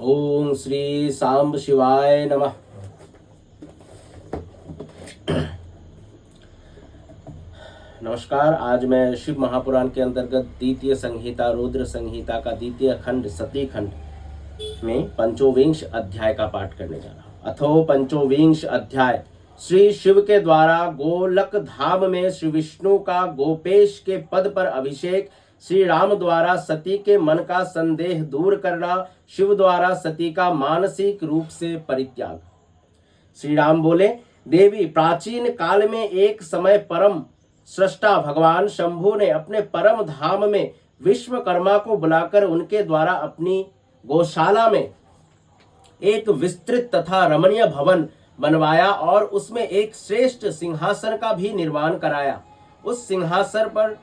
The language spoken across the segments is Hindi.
ओम श्री सांब शिवाय नमः। नमस्कार। आज मैं शिव महापुराण के अंतर्गत द्वितीय संहिता रुद्र संहिता का द्वितीय खंड सती खंड में पंचोविंश अध्याय का पाठ करने जा रहा हूँ। अथो पंचोविंश अध्याय। श्री शिव के द्वारा गोलक धाम में श्री विष्णु का गोपेश के पद पर अभिषेक, श्री राम द्वारा सती के मन का संदेह दूर करना, शिव द्वारा सती का मानसिक रूप से परित्याग। श्री राम बोले, देवी, प्राचीन काल में एक समय परम सृष्टा भगवान शंभु ने अपने परम धाम में विश्वकर्मा को बुलाकर उनके द्वारा अपनी गौशाला में एक विस्तृत तथा रमणीय भवन बनवाया और उसमें एक श्रेष्ठ सिंहासन का भी निर्माण कराया। उस सिंहासन पर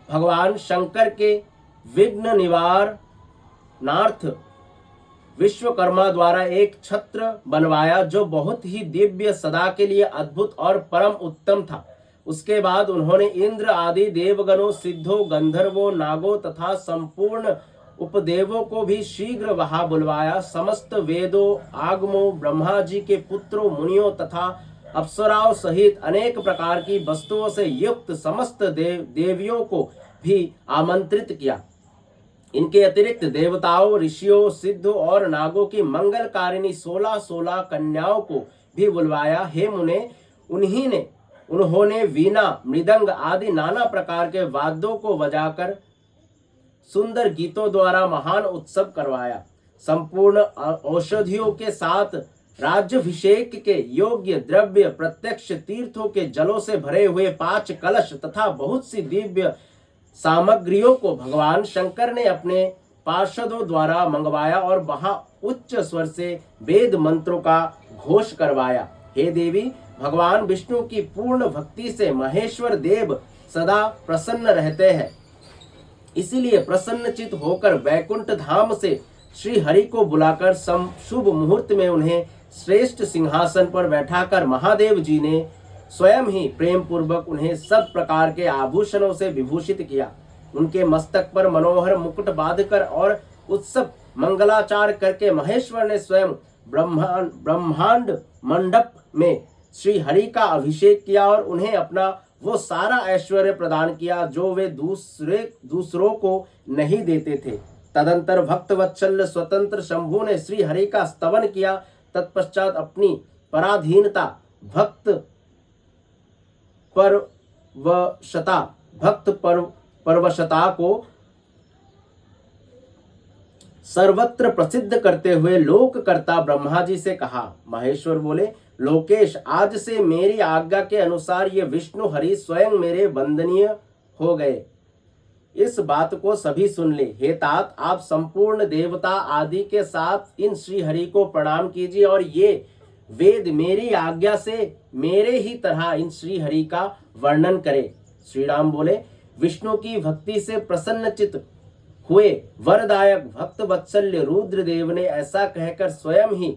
भगवान शंकर के विघ्न निवारणार्थ विश्वकर्मा द्वारा एक छत्र बनवाया जो बहुत ही दिव्य, सदा के लिए अद्भुत और परम उत्तम था। उसके बाद उन्होंने इंद्र आदि देवगणों, सिद्धों, गंधर्वों, नागों तथा संपूर्ण उपदेवों को भी शीघ्र वहां बुलवाया। समस्त वेदों, आगमों, ब्रह्मा जी के पुत्रों, मुनियों तथा अप्सराओं सहित अनेक प्रकार की वस्तुओं से युक्त समस्त देवियों को भी आमंत्रित किया। इनके अतिरिक्त देवताओं, ऋषियों, सिद्धों और नागों की मंगलकारिणी 16 कन्याओं को भी बुलवाया। हे मुने, उन्होंने वीणा, मृदंग आदि नाना प्रकार के वाद्यों को बजाकर सुंदर गीतों द्वारा महान उत्सव करवाया। संपूर्ण औषधियों के साथ राज्याभिषेक के योग्य द्रव्य, प्रत्यक्ष तीर्थों के जलों से भरे हुए 5 कलश तथा बहुत सी दिव्य सामग्रियों को भगवान शंकर ने अपने पार्षदों द्वारा मंगवाया और वहां उच्च स्वर से वेद मंत्रों का घोष करवाया। हे देवी, भगवान विष्णु की पूर्ण भक्ति से महेश्वर देव सदा प्रसन्न रहते हैं। इसीलिए प्रसन्नचित होकर वैकुंठ धाम से श्री हरि को बुलाकर शुभ मुहूर्त में उन्हें श्रेष्ठ सिंहासन पर बैठाकर महादेव जी ने स्वयं ही प्रेम पूर्वक उन्हें सब प्रकार के आभूषणों से विभूषित किया। उनके मस्तक पर मनोहर मुकुट बांधकर और उत्सव मंगलाचार करके महेश्वर ने स्वयं ब्रह्मांड मंडप में श्री हरि का अभिषेक किया और उन्हें अपना वो सारा ऐश्वर्य प्रदान किया जो वे दूसरों को नहीं देते थे। तदंतर भक्तवत्सल स्वतंत्र शंभु ने श्री हरि का स्तवन किया। तत्पश्चात अपनी पराधीनता, भक्त परवशता को सर्वत्र प्रसिद्ध करते हुए लोककर्ता ब्रह्मा जी से कहा। महेश्वर बोले, लोकेश, आज से मेरी आज्ञा के अनुसार ये विष्णु हरि स्वयं मेरे वंदनीय हो गए। इस बात को सभी सुन ले। हे तात, आप संपूर्ण देवता आदि के साथ इन श्री हरि को प्रणाम कीजिए और ये वेद मेरी आज्ञा से मेरे ही तरह इन श्री हरि का वर्णन करे। श्री राम बोले, विष्णु की भक्ति से प्रसन्नचित हुए वरदायक भक्त वत्सल्य रुद्रदेव ने ऐसा कहकर स्वयं ही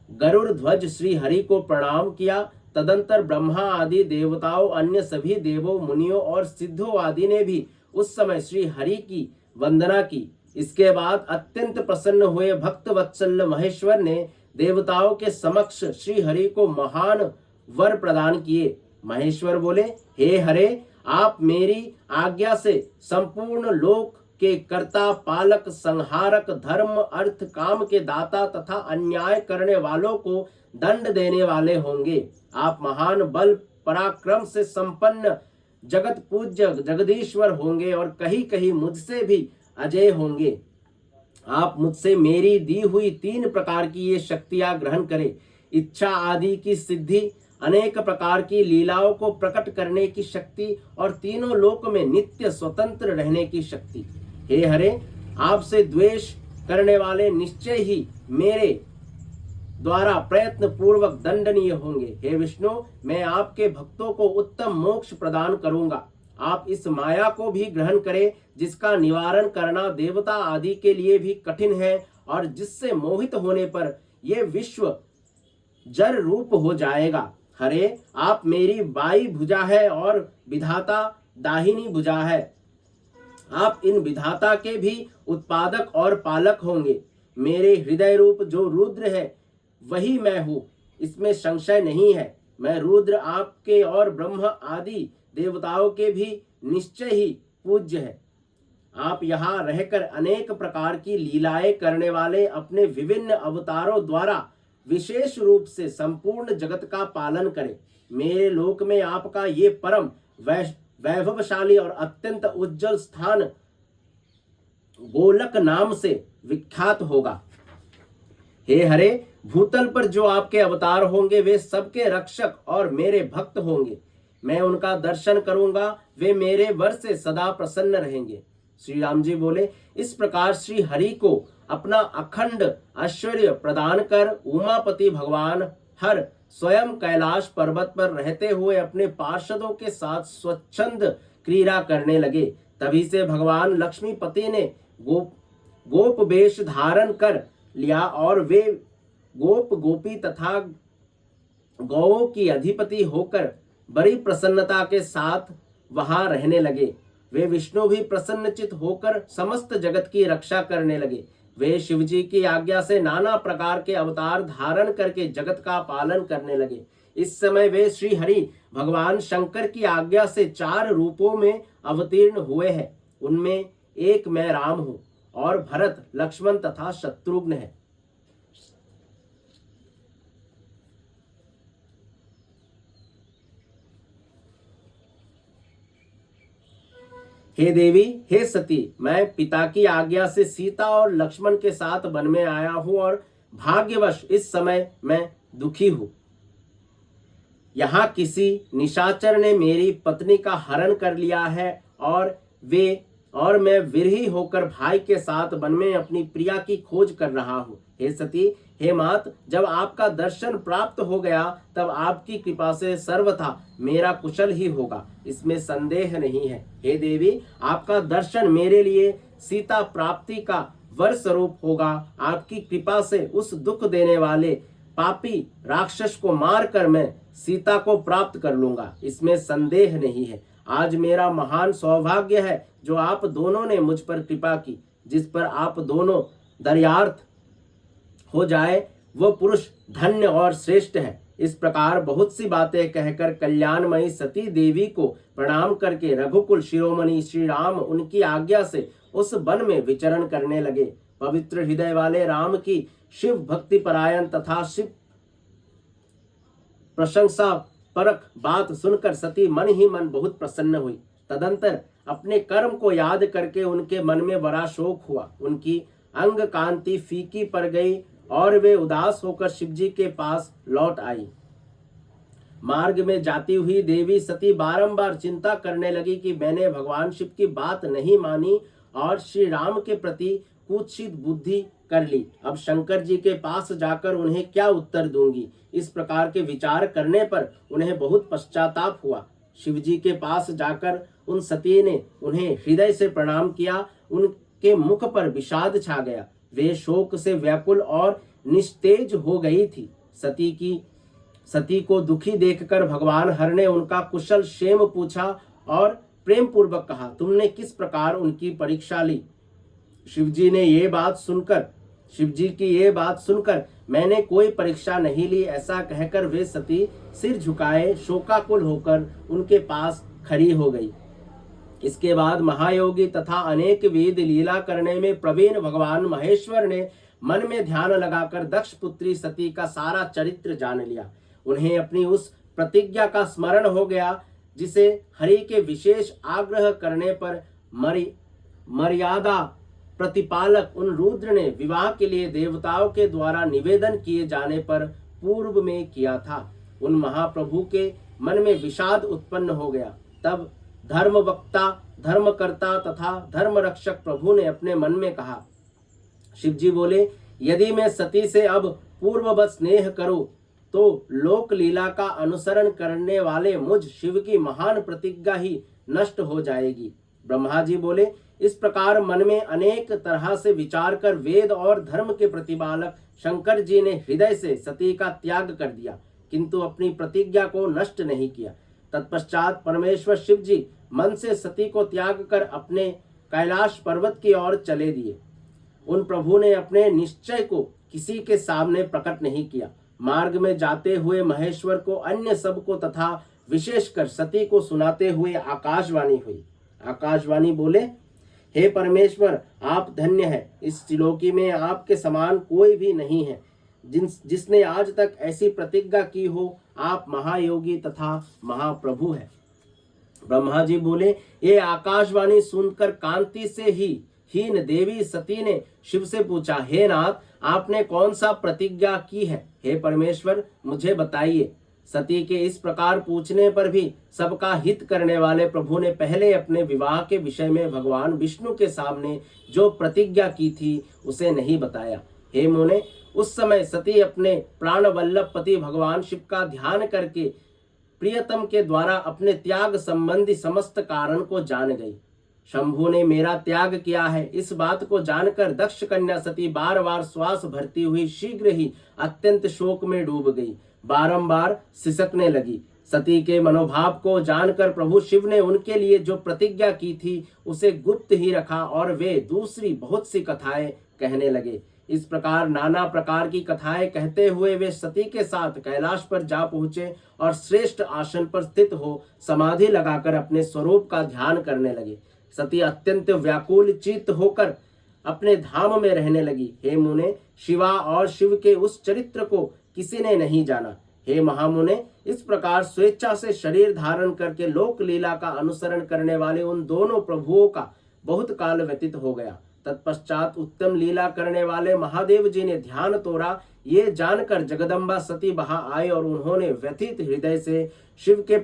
गरुड़ ध्वज श्री हरि को प्रणाम किया। तदंतर ब्रह्मा आदि देवताओं, अन्य सभी देवों, मुनियों और सिद्धों आदि ने भी उस समय श्री हरि की वंदना की। इसके बाद अत्यंत प्रसन्न हुए भक्त वत्सल महेश्वर ने देवताओं के समक्ष श्री हरि को महान वर प्रदान किए। महेश्वर बोले, हे हरे, आप मेरी आज्ञा से संपूर्ण लोक के कर्ता, पालक, संहारक, धर्म, अर्थ, काम के दाता तथा अन्याय करने वालों को दंड देने वाले होंगे। आप महान बल पराक्रम से संपन्न जगत पूज्य जगदीश्वर होंगे और कहीं कहीं मुझसे भी अजय होंगे। आप मुझसे मेरी दी हुई 3 प्रकार की ये शक्तियां ग्रहण करें। इच्छा आदि की सिद्धि, अनेक प्रकार की लीलाओं को प्रकट करने की शक्ति और तीनों लोक में नित्य स्वतंत्र रहने की शक्ति। हे हरे, आपसे द्वेष करने वाले निश्चय ही मेरे द्वारा प्रयत्न पूर्वक दंडनीय होंगे। हे विष्णु, मैं आपके भक्तों को उत्तम मोक्ष प्रदान करूंगा। आप इस माया को भी ग्रहण करें जिसका निवारण करना देवता आदि के लिए भी कठिन है और जिससे मोहित होने पर यह विश्व जर रूप हो जाएगा। हरे, आप मेरी बाई भुजा है और विधाता दाहिनी भुजा है। आप इन विधाता के भी उत्पादक और पालक होंगे। मेरे हृदय रूप जो रुद्र है वही मैं हूँ, इसमें संशय नहीं है। मैं रुद्र आपके और ब्रह्म आदि देवताओं के भी निश्चय ही पूज्य है। आप यहाँ रहकर अनेक प्रकार की लीलाएं करने वाले अपने विभिन्न अवतारों द्वारा विशेष रूप से संपूर्ण जगत का पालन करें। मेरे लोक में आपका ये परम वैभवशाली और अत्यंत उज्जवल स्थान गोलक नाम से विख्यात होगा। हे हरे, भूतल पर जो आपके अवतार होंगे वे सबके रक्षक और मेरे भक्त होंगे। मैं उनका दर्शन करूंगा, वे मेरे वर से सदा प्रसन्न रहेंगे। श्री राम जी बोले, इस प्रकार श्री हरि को अपना अखंड ऐश्वर्य प्रदान कर उमापति भगवान हर स्वयं कैलाश पर्वत पर रहते हुए अपने पार्षदों के साथ स्वच्छंद क्रीड़ा करने लगे। तभी से भगवान लक्ष्मीपति ने गोप वेश धारण कर लिया और वे गोप गोपी तथा गौओं की अधिपति होकर बड़ी प्रसन्नता के साथ वहां रहने लगे। वे विष्णु भी प्रसन्नचित होकर समस्त जगत की रक्षा करने लगे। वे शिवजी की आज्ञा से नाना प्रकार के अवतार धारण करके जगत का पालन करने लगे। इस समय वे श्री हरि भगवान शंकर की आज्ञा से 4 रूपों में अवतीर्ण हुए हैं। उनमें एक मैं राम हूं और भरत, लक्ष्मण तथा शत्रुघ्न है। हे देवी, हे सती, मैं पिता की आज्ञा से सीता और लक्ष्मण के साथ वन में आया हूं और भाग्यवश इस समय मैं दुखी हूं। यहाँ किसी निशाचर ने मेरी पत्नी का हरण कर लिया है और मैं विरही होकर भाई के साथ वन में अपनी प्रिया की खोज कर रहा हूँ। हे सती, हे मात, जब आपका दर्शन प्राप्त हो गया तब आपकी कृपा से सर्वथा मेरा कुशल ही होगा, इसमें संदेह नहीं है। हे देवी, आपका दर्शन मेरे लिए सीता प्राप्ति का वर स्वरूप होगा। आपकी कृपा से उस दुख देने वाले पापी राक्षस को मारकर मैं सीता को प्राप्त कर लूंगा, इसमें संदेह नहीं है। आज मेरा महान सौभाग्य है जो आप दोनों ने मुझ पर कृपा की। जिस पर आप दोनों दर्यार्थ हो जाए वह पुरुष धन्य और श्रेष्ठ है। इस प्रकार बहुत सी बातें कहकर कल्याणमयी सती देवी को प्रणाम करके रघुकुल शिरोमणि श्री राम उनकी आज्ञा से उस वन में विचरण करने लगे। पवित्र हृदय वाले राम की शिव भक्ति परायण तथा शिव प्रशंसा परक बात सुनकर सती मन ही मन बहुत प्रसन्न हुई। तदंतर अपने कर्म को याद करके उनके मन में बड़ा शोक हुआ। उनकी अंग कांति फीकी पड़ गई और वे उदास होकर शिवजी के पास लौट आई। मार्ग में जाती हुई देवी सती बारंबार चिंता करने लगी कि मैंने भगवान शिव की बात नहीं मानी और श्री राम के प्रति कुत्सित बुद्धि कर ली। अब शंकर जी के पास जाकर उन्हें क्या उत्तर दूंगी। इस प्रकार के विचार करने पर उन्हें बहुत पश्चाताप हुआ। शिव जी के पास जाकर उन सती ने उन्हें हृदय से प्रणाम किया। उनके मुख पर विषाद छा गया। वे शोक से व्याकुल और निस्तेज हो गई थी। सती को दुखी देखकर भगवान हर ने उनका कुशल क्षेम पूछा और प्रेम पूर्वक कहा, तुमने किस प्रकार उनकी परीक्षा ली। शिवजी की ये बात सुनकर मैंने कोई परीक्षा नहीं ली, ऐसा कहकर वे सती सिर झुकाए शोकाकुल होकर उनके पास खड़ी हो गई। इसके बाद महायोगी तथा अनेक वेद लीला करने में प्रवीण भगवान महेश्वर ने मन में ध्यान लगाकर दक्ष पुत्री सती का सारा चरित्र जान लिया। उन्हें अपनी उस प्रतिज्ञा का स्मरण हो गया जिसे हरि के विशेष आग्रह करने पर मर्यादा प्रतिपालक उन रुद्र ने विवाह के लिए देवताओं के द्वारा निवेदन किए जाने पर पूर्व में किया था। उन महाप्रभु के मन में विषाद उत्पन्न हो गया। तब धर्मवक्ता, धर्मकर्ता तथा धर्म रक्षक प्रभु ने अपने मन में कहा। शिवजी बोले, यदि मैं सती से अब पूर्ववत स्नेह करूं तो लोक लीला का अनुसरण करने वाले मुझ शिव की महान प्रतिज्ञा ही नष्ट हो जाएगी। ब्रह्मा जी बोले, इस प्रकार मन में अनेक तरह से विचार कर वेद और धर्म के प्रतिपालक शंकर जी ने हृदय से सती का त्याग कर दिया, किंतु अपनी प्रतिज्ञा को नष्ट नहीं किया। तत्पश्चात परमेश्वर शिव जी मन से सती को त्याग कर अपने कैलाश पर्वत की ओर चले दिए। उन प्रभु ने अपने निश्चय को किसी के सामने प्रकट नहीं किया। मार्ग में जाते हुए महेश्वर को अन्य सबको तथा विशेषकर सती को सुनाते हुए आकाशवाणी हुई। आकाशवाणी बोले, हे परमेश्वर, आप धन्य है, इस त्रिलोकी में आपके समान कोई भी नहीं है जिसने आज तक ऐसी प्रतिज्ञा की हो। आप महायोगी तथा महाप्रभु है। ब्रह्मा जी बोले, ये आकाशवाणी सुनकर कांति से ही हीन देवी सती ने शिव से पूछा, हे नाथ, आपने कौन सा प्रतिज्ञा की है? हे परमेश्वर, मुझे बताइए। सती के इस प्रकार पूछने पर भी सबका हित करने वाले प्रभु ने पहले अपने विवाह के विषय में भगवान विष्णु के सामने जो प्रतिज्ञा की थी उसे नहीं बताया। हे मुने, उस समय सती अपने प्राण वल्लभ पति भगवान शिव का ध्यान करके प्रियतम के द्वारा अपने त्याग संबंधी समस्त कारण को जान गई। शंभु ने मेरा त्याग किया है, इस बात को जानकर दक्ष कन्या सती बार बार श्वास भरती हुई शीघ्र ही अत्यंत शोक में डूब गई, बारंबार सिसकने लगी। सती के मनोभाव को जानकर प्रभु शिव ने उनके लिए जो प्रतिज्ञा की थी उसे गुप्त ही रखा और वे दूसरी बहुत सी कथाएं कहने लगे। इस प्रकार नाना प्रकार की कथाएं कहते हुए वे सती के साथ कैलाश पर जा पहुंचे और श्रेष्ठ आसन पर स्थित हो समाधि लगाकर अपने स्वरूप का ध्यान करने लगे। सती अत्यंत व्याकुल चित्त होकर अपने धाम में रहने लगी। हे मुने, शिवा और शिव के उस चरित्र को किसी ने नहीं जाना। हे महामुने, इस प्रकार स्वेच्छा से शरीर धारण करके लोक लीला का अनुसरण करने वाले उन दोनों प्रभुओं का बहुत काल व्यतीत हो गया। तत्पश्चात उत्तम लीला करने वाले महादेव जी ने ध्यान तोड़ा। ये जानकर जगदम्बा सती वहां आए और उन्होंने व्यथित हृदय से शिव को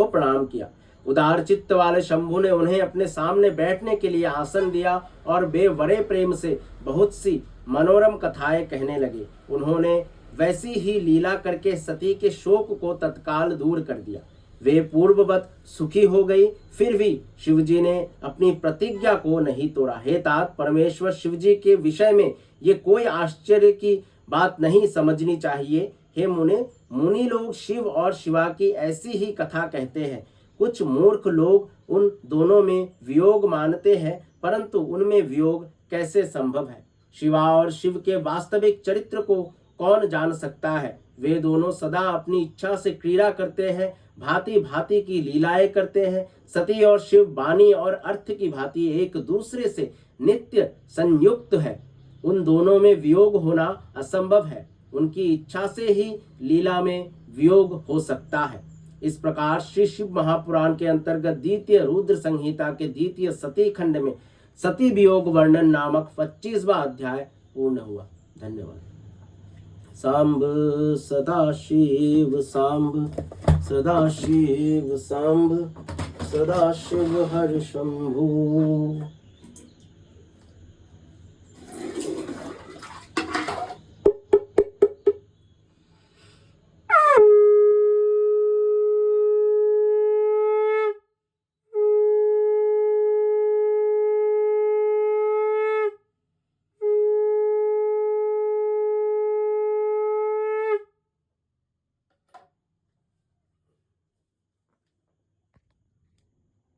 प्रणाम किया। उदार चित्त वाले शंभु ने उन्हें अपने सामने बैठने के लिए आसन दिया और बेवरे प्रेम से बहुत सी मनोरम कथाएं कहने लगे। उन्होंने वैसी ही लीला करके सती के शोक को तत्काल दूर कर दिया। वे पूर्ववत सुखी हो गई। फिर भी शिवजी ने अपनी प्रतिज्ञा को नहीं तोड़ा। हे तात, परमेश्वर शिवजी के विषय में ये कोई आश्चर्य की बात नहीं समझनी चाहिए। हे मुनि लोग शिव और शिवा की ऐसी ही कथा कहते हैं। कुछ मूर्ख लोग उन दोनों में वियोग मानते हैं, परंतु उनमें वियोग कैसे संभव है? शिवा और शिव के वास्तविक चरित्र को कौन जान सकता है? वे दोनों सदा अपनी इच्छा से क्रीड़ा करते हैं, भांति भांति की लीलाएं करते हैं। सती और शिव वाणी और अर्थ की भांति एक दूसरे से नित्य संयुक्त है। उन दोनों में वियोग होना असंभव है। उनकी इच्छा से ही लीला में वियोग हो सकता है। इस प्रकार श्री शिव महापुराण के अंतर्गत द्वितीय रुद्र संहिता के द्वितीय सती खंड में सती वियोग वर्णन नामक 25वां अध्याय पूर्ण हुआ। धन्यवाद। सांब सदाशिव सांब, सदाशिव सांब, सदाशिव हर शंभु।